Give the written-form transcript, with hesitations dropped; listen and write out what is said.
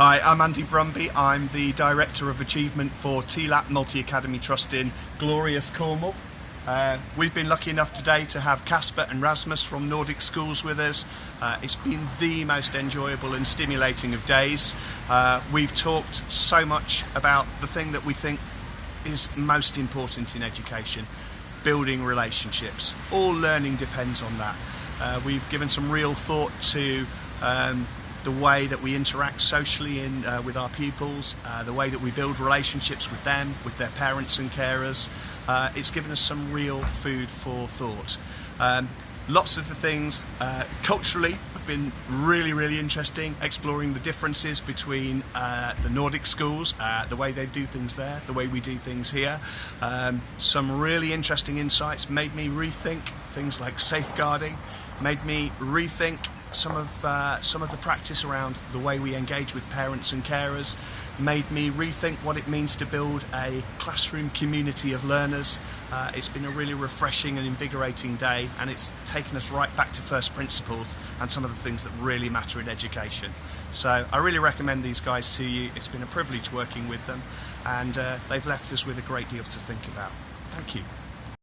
Hi, I'm Andy Brumby. I'm the Director of Achievement for TLAT Multi-Academy Trust in glorious Cornwall. We've been lucky enough today to have Casper and Rasmus from Nordic Schools with us. It's been the most enjoyable and stimulating of days. We've talked so much about the thing that we think is most important in education: building relationships. All learning depends on that. We've given some real thought to the way that we interact socially with our pupils, the way that we build relationships with them, with their parents and carers. It's given us some real food for thought. Lots of the things culturally have been really interesting, exploring the differences between the Nordic schools, the way they do things there, the way we do things here. Some really interesting insights made me rethink things like safeguarding, made me rethink some of the practice around the way we engage with parents and carers, made me rethink what it means to build a classroom community of learners. It's been a really refreshing and invigorating day, and it's taken us right back to first principles and some of the things that really matter in education. So I really recommend these guys to you. It's been a privilege working with them, and they've left us with a great deal to think about. Thank you.